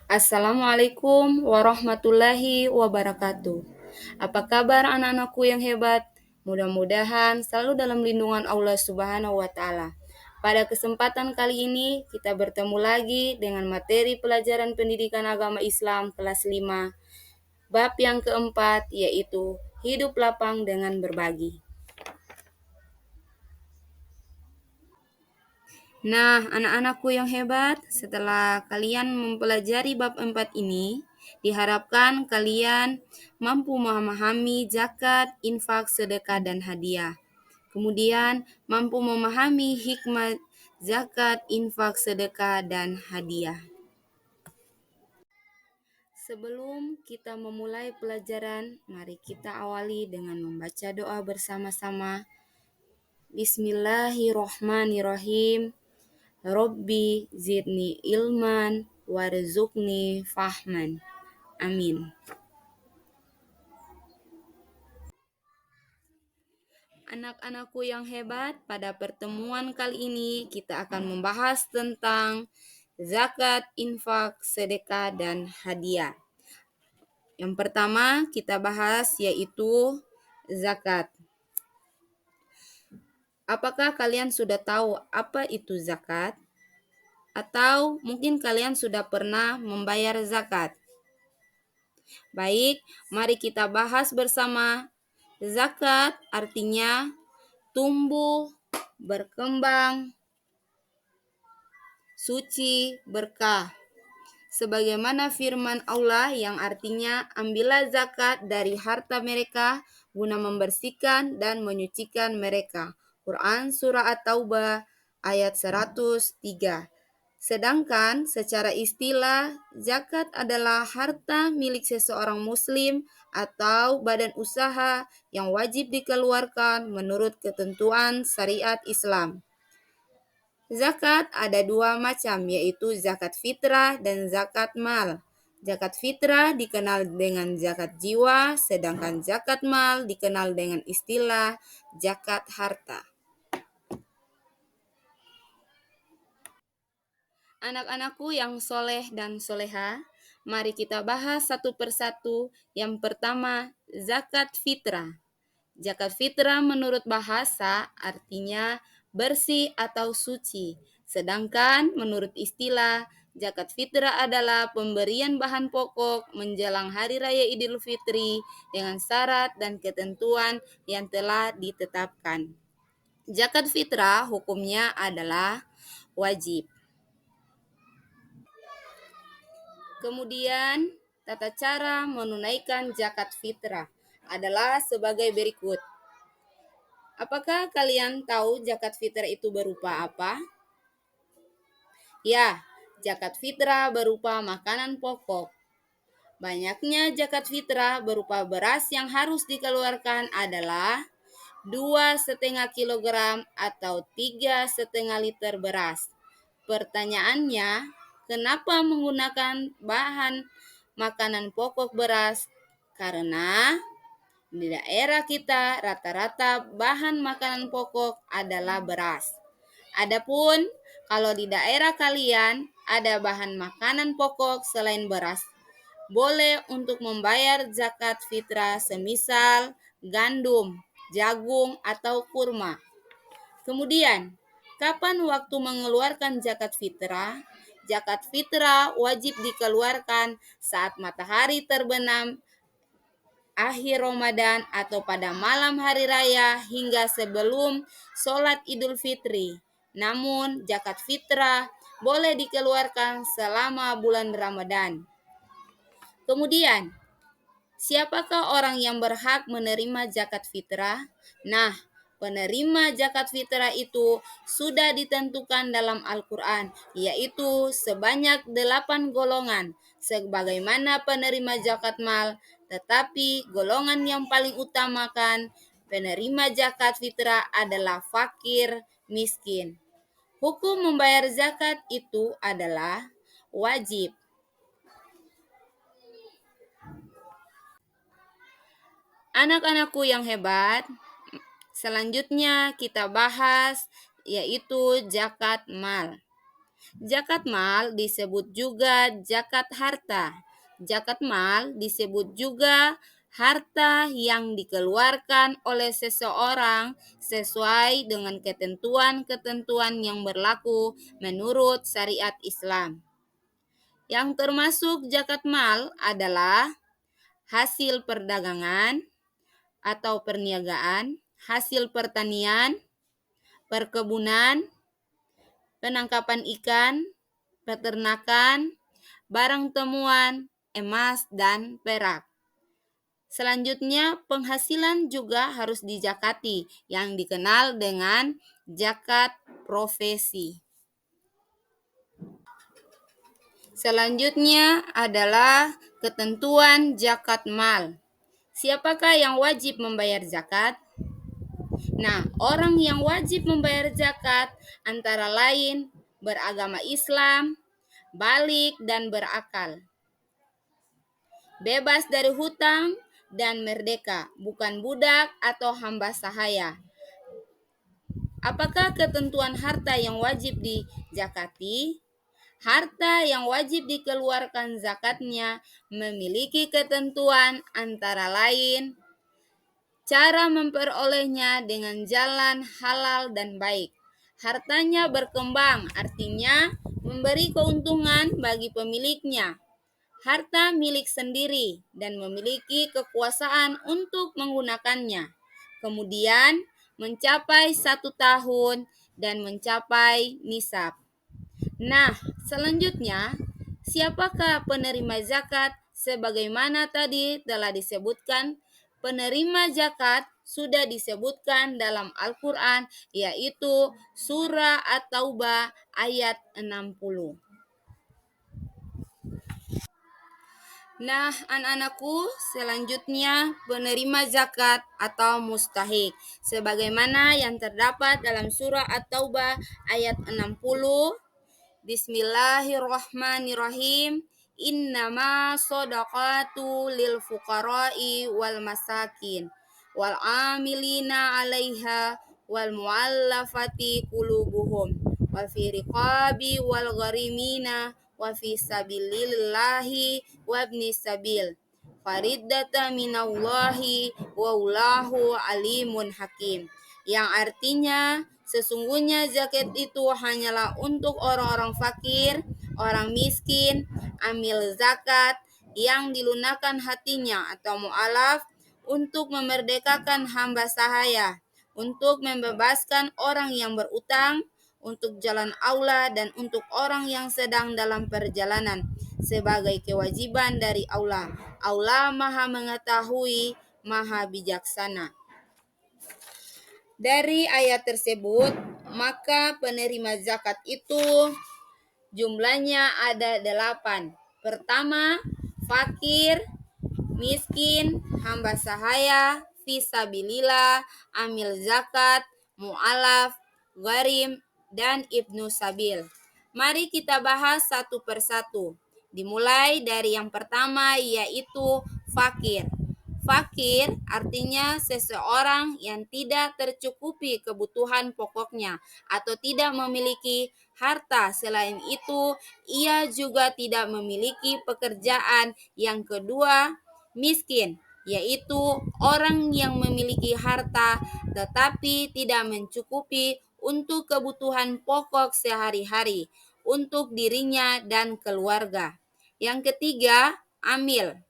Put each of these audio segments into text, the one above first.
Assalamualaikum warahmatullahi wabarakatuh. Apa kabar anak-anakku yang hebat? Mudah-mudahan selalu dalam lindungan Allah Subhanahu wa taala. Pada kesempatan kali ini kita bertemu lagi dengan materi pelajaran pendidikan agama Islam kelas 5, bab yang keempat yaitu hidup lapang dengan berbagi. Nah, anak-anakku yang hebat, setelah kalian mempelajari bab 4 ini, diharapkan kalian mampu memahami zakat, infak, sedekah, dan hadiah. Kemudian, mampu memahami hikmah zakat, infak, sedekah, dan hadiah. Sebelum kita memulai pelajaran, mari kita awali dengan membaca doa bersama-sama. Bismillahirrohmanirrohim. Robbi zidni ilman warzuqni fahman. Amin. Anak-anakku yang hebat, pada pertemuan kali ini kita akan membahas tentang zakat, infak, sedekah, dan hadiah. Yang pertama kita bahas yaitu zakat. Apakah kalian sudah tahu apa itu zakat? Atau mungkin kalian sudah pernah membayar zakat? Baik, mari kita bahas bersama. Zakat artinya tumbuh, berkembang, suci, berkah. Sebagaimana firman Allah yang artinya, ambillah zakat dari harta mereka guna membersihkan dan menyucikan mereka. Quran Surah At-Taubah ayat 103. Sedangkan secara istilah, zakat adalah harta milik seseorang muslim atau badan usaha yang wajib dikeluarkan menurut ketentuan syariat Islam. Zakat ada dua macam, yaitu zakat fitrah dan zakat mal. Zakat fitrah dikenal dengan zakat jiwa, sedangkan zakat mal dikenal dengan istilah zakat harta. Anak-anakku yang soleh dan soleha, mari kita bahas satu persatu. Yang pertama, zakat fitrah. Zakat fitrah menurut bahasa artinya bersih atau suci. Sedangkan menurut istilah, zakat fitrah adalah pemberian bahan pokok menjelang Hari Raya Idul Fitri dengan syarat dan ketentuan yang telah ditetapkan. Zakat fitrah hukumnya adalah wajib. Kemudian, tata cara menunaikan zakat fitrah adalah sebagai berikut. Apakah kalian tahu zakat fitrah itu berupa apa? Ya, zakat fitrah berupa makanan pokok. Banyaknya zakat fitrah berupa beras yang harus dikeluarkan adalah 2,5 kilogram atau 3,5 liter beras. Pertanyaannya, kenapa menggunakan bahan makanan pokok beras? Karena di daerah kita rata-rata bahan makanan pokok adalah beras. Adapun kalau di daerah kalian ada bahan makanan pokok selain beras, boleh untuk membayar zakat fitrah semisal gandum, jagung, atau kurma. Kemudian, kapan waktu mengeluarkan zakat fitrah? Zakat fitrah wajib dikeluarkan saat matahari terbenam akhir Ramadan atau pada malam hari raya hingga sebelum sholat Idul Fitri. Namun, zakat fitrah boleh dikeluarkan selama bulan Ramadan. Kemudian, siapakah orang yang berhak menerima zakat fitrah? Nah, penerima zakat fitrah itu sudah ditentukan dalam Al-Quran, yaitu sebanyak 8 golongan, sebagaimana penerima zakat mal, tetapi golongan yang paling utamakan penerima zakat fitrah adalah fakir miskin. Hukum membayar zakat itu adalah wajib. Anak-anakku yang hebat, selanjutnya kita bahas yaitu zakat mal. Zakat mal disebut juga zakat harta. Zakat mal disebut juga harta yang dikeluarkan oleh seseorang sesuai dengan ketentuan-ketentuan yang berlaku menurut syariat Islam. Yang termasuk zakat mal adalah hasil perdagangan atau perniagaan, hasil pertanian, perkebunan, penangkapan ikan, peternakan, barang temuan, emas, dan perak. Selanjutnya, penghasilan juga harus dijakati yang dikenal dengan zakat profesi. Selanjutnya adalah ketentuan zakat mal. Siapakah yang wajib membayar zakat? Nah, orang yang wajib membayar zakat antara lain beragama Islam, balik dan berakal, bebas dari hutang dan merdeka, bukan budak atau hamba sahaya. Apakah ketentuan harta yang wajib dizakati? Harta yang wajib dikeluarkan zakatnya memiliki ketentuan antara lain cara memperolehnya dengan jalan halal dan baik. Hartanya berkembang, artinya memberi keuntungan bagi pemiliknya. Harta milik sendiri dan memiliki kekuasaan untuk menggunakannya. Kemudian mencapai 1 tahun dan mencapai nisab. Nah, selanjutnya, siapakah penerima zakat? Sebagaimana tadi telah disebutkan, penerima zakat sudah disebutkan dalam Al-Quran, yaitu surah At-Taubah ayat 60. Nah, anak-anakku, selanjutnya penerima zakat atau mustahik. Sebagaimana yang terdapat dalam surah At-Taubah ayat 60, Bismillahirrahmanirrahim. Innama sodaqatu lil fuqara'i wal masakin wal amilina 'alaiha wal mu'allafati qulubuhum wa fi riqabi wal gharimina wa fi sabilillahi wa ibni sabil fariddatan minallahi wa wallahu alimun hakim, yang artinya sesungguhnya zakat itu hanyalah untuk orang-orang fakir, orang miskin, amil zakat yang dilunakkan hatinya atau mu'alaf, untuk memerdekakan hamba sahaya, untuk membebaskan orang yang berutang, untuk jalan Allah, dan untuk orang yang sedang dalam perjalanan sebagai kewajiban dari Allah. Allah Maha Mengetahui, Maha Bijaksana. Dari ayat tersebut, maka penerima zakat itu jumlahnya ada 8. Pertama, fakir, miskin, hamba sahaya, fisabilillah, amil zakat, mu'alaf, gharim, dan ibnu sabil. Mari kita bahas satu persatu. Dimulai dari yang pertama, yaitu fakir. Fakir artinya seseorang yang tidak tercukupi kebutuhan pokoknya atau tidak memiliki harta. Selain itu, ia juga tidak memiliki pekerjaan. Yang kedua, miskin, yaitu orang yang memiliki harta tetapi tidak mencukupi untuk kebutuhan pokok sehari-hari untuk dirinya dan keluarga. Yang ketiga, amil,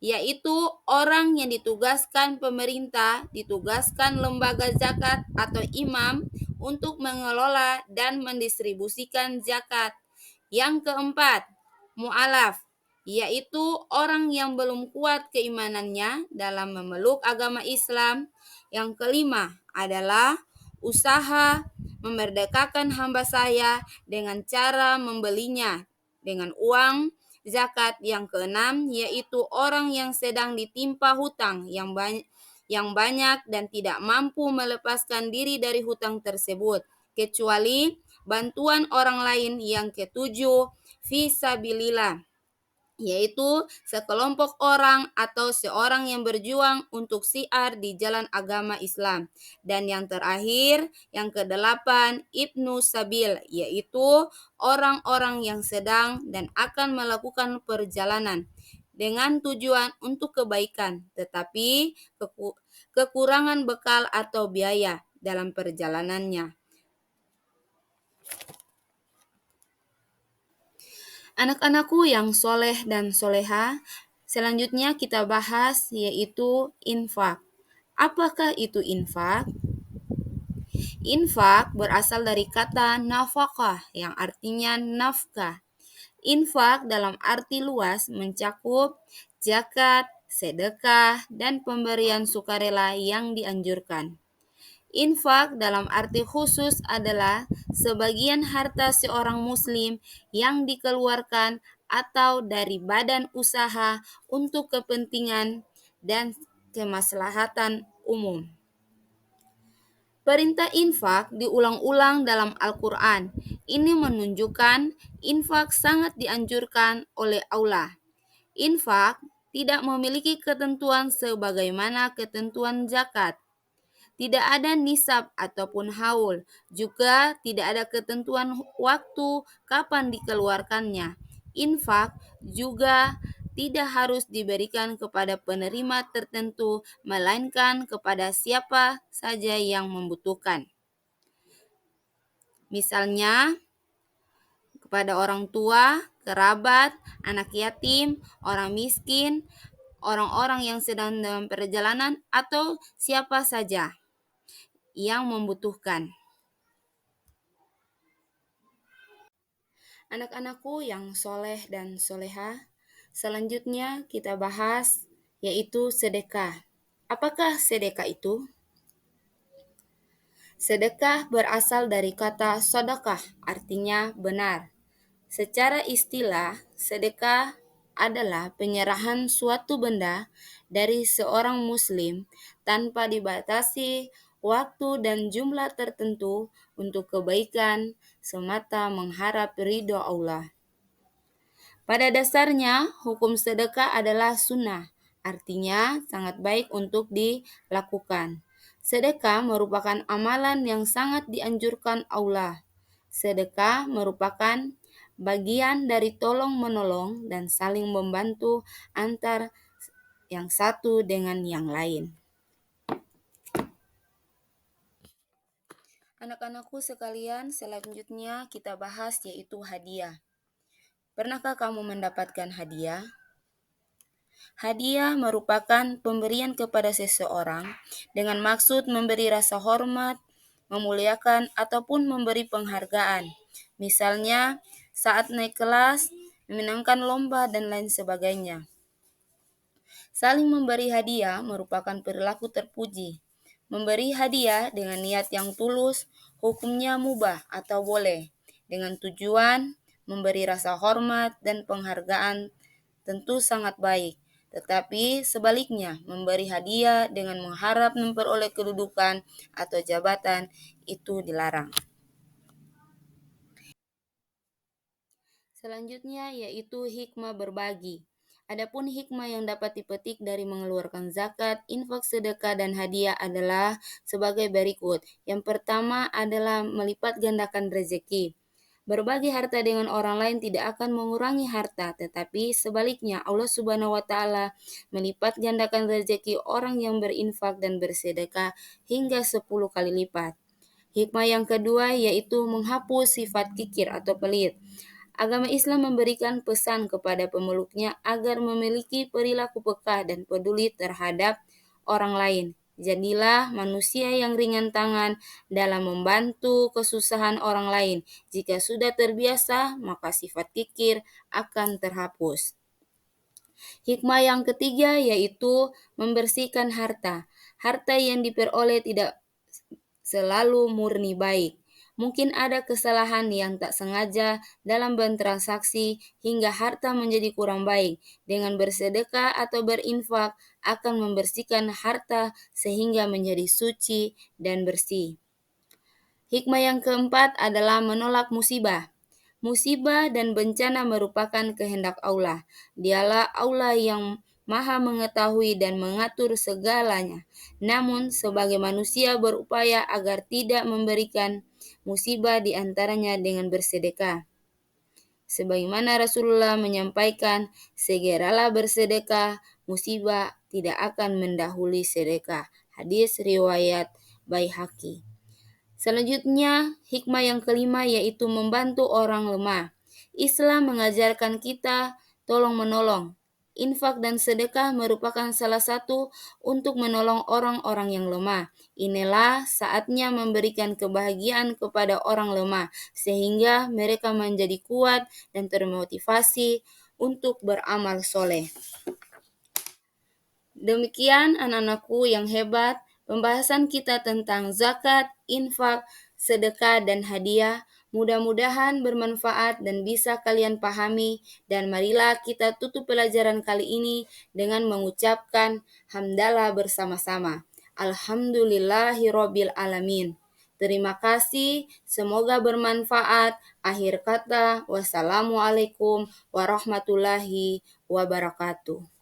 yaitu orang yang ditugaskan pemerintah, ditugaskan lembaga zakat atau imam untuk mengelola dan mendistribusikan zakat. Yang keempat, mu'alaf, yaitu orang yang belum kuat keimanannya dalam memeluk agama Islam. Yang kelima adalah usaha memerdekakan hamba sahaya dengan cara membelinya dengan uang zakat. Yang keenam, yaitu orang yang sedang ditimpa hutang yang banyak dan tidak mampu melepaskan diri dari hutang tersebut, kecuali bantuan orang lain. Yang ketujuh, fisabilillah, yaitu sekelompok orang atau seorang yang berjuang untuk syiar di jalan agama Islam. Dan yang terakhir, yang kedelapan, Ibnu Sabil, yaitu orang-orang yang sedang dan akan melakukan perjalanan dengan tujuan untuk kebaikan, tetapi kekurangan bekal atau biaya dalam perjalanannya. Anak-anakku yang soleh dan soleha, selanjutnya kita bahas yaitu infak. Apakah itu infak? Infak berasal dari kata nafkah yang artinya nafkah. Infak dalam arti luas mencakup zakat, sedekah, dan pemberian sukarela yang dianjurkan. Infak dalam arti khusus adalah sebagian harta seorang muslim yang dikeluarkan atau dari badan usaha untuk kepentingan dan kemaslahatan umum. Perintah infak diulang-ulang dalam Al-Quran. Ini menunjukkan infak sangat dianjurkan oleh Allah. Infak tidak memiliki ketentuan sebagaimana ketentuan zakat. Tidak ada nisab ataupun haul, juga tidak ada ketentuan waktu kapan dikeluarkannya. Infak juga tidak harus diberikan kepada penerima tertentu, melainkan kepada siapa saja yang membutuhkan. Misalnya, kepada orang tua, kerabat, anak yatim, orang miskin, orang-orang yang sedang dalam perjalanan, atau siapa saja yang membutuhkan. Anak-anakku yang soleh dan soleha, selanjutnya kita bahas yaitu sedekah. Apakah sedekah itu? Sedekah berasal dari kata sodakah, artinya benar. Secara istilah, sedekah adalah penyerahan suatu benda dari seorang muslim tanpa dibatasi waktu dan jumlah tertentu untuk kebaikan semata mengharap ridho Allah. Pada dasarnya, hukum sedekah adalah sunnah, artinya sangat baik untuk dilakukan. Sedekah merupakan amalan yang sangat dianjurkan Allah. Sedekah merupakan bagian dari tolong-menolong dan saling membantu antar yang satu dengan yang lain. Anak-anakku sekalian, selanjutnya kita bahas yaitu hadiah. Pernahkah kamu mendapatkan hadiah? Hadiah merupakan pemberian kepada seseorang dengan maksud memberi rasa hormat, memuliakan, ataupun memberi penghargaan. Misalnya, saat naik kelas, memenangkan lomba, dan lain sebagainya. Saling memberi hadiah merupakan perilaku terpuji. Memberi hadiah dengan niat yang tulus, hukumnya mubah atau boleh, dengan tujuan memberi rasa hormat dan penghargaan tentu sangat baik. Tetapi sebaliknya, memberi hadiah dengan mengharap memperoleh kedudukan atau jabatan itu dilarang. Selanjutnya yaitu hikmah berbagi. Adapun hikmah yang dapat dipetik dari mengeluarkan zakat, infak, sedekah, dan hadiah adalah sebagai berikut. Yang pertama adalah melipat gandakan rezeki. Berbagi harta dengan orang lain tidak akan mengurangi harta, tetapi sebaliknya Allah Subhanahu wa taala melipat gandakan rezeki orang yang berinfak dan bersedekah hingga 10 kali lipat. Hikmah yang kedua yaitu menghapus sifat kikir atau pelit. Agama Islam memberikan pesan kepada pemeluknya agar memiliki perilaku peka dan peduli terhadap orang lain. Jadilah manusia yang ringan tangan dalam membantu kesusahan orang lain. Jika sudah terbiasa, maka sifat kikir akan terhapus. Hikmah yang ketiga yaitu membersihkan harta. Harta yang diperoleh tidak selalu murni baik. Mungkin ada kesalahan yang tak sengaja dalam bertransaksi hingga harta menjadi kurang baik. Dengan bersedekah atau berinfak akan membersihkan harta sehingga menjadi suci dan bersih. Hikmah yang keempat adalah menolak musibah. Musibah dan bencana merupakan kehendak Allah. Dialah Allah yang Maha mengetahui dan mengatur segalanya. Namun, sebagai manusia berupaya agar tidak memberikan musibah di antaranya dengan bersedekah. Sebagaimana Rasulullah menyampaikan, segeralah bersedekah, musibah tidak akan mendahului sedekah. Hadis riwayat Baihaqi. Selanjutnya, hikmah yang kelima yaitu membantu orang lemah. Islam mengajarkan kita tolong-menolong. Infak dan sedekah merupakan salah satu untuk menolong orang-orang yang lemah. Inilah saatnya memberikan kebahagiaan kepada orang lemah, sehingga mereka menjadi kuat dan termotivasi untuk beramal soleh. Demikian anak-anakku yang hebat, pembahasan kita tentang zakat, infak, sedekah, dan hadiah. Mudah-mudahan bermanfaat dan bisa kalian pahami. Dan marilah kita tutup pelajaran kali ini dengan mengucapkan hamdalah bersama-sama. Alhamdulillahirobbil alamin. Terima kasih, semoga bermanfaat. Akhir kata, wassalamualaikum warahmatullahi wabarakatuh.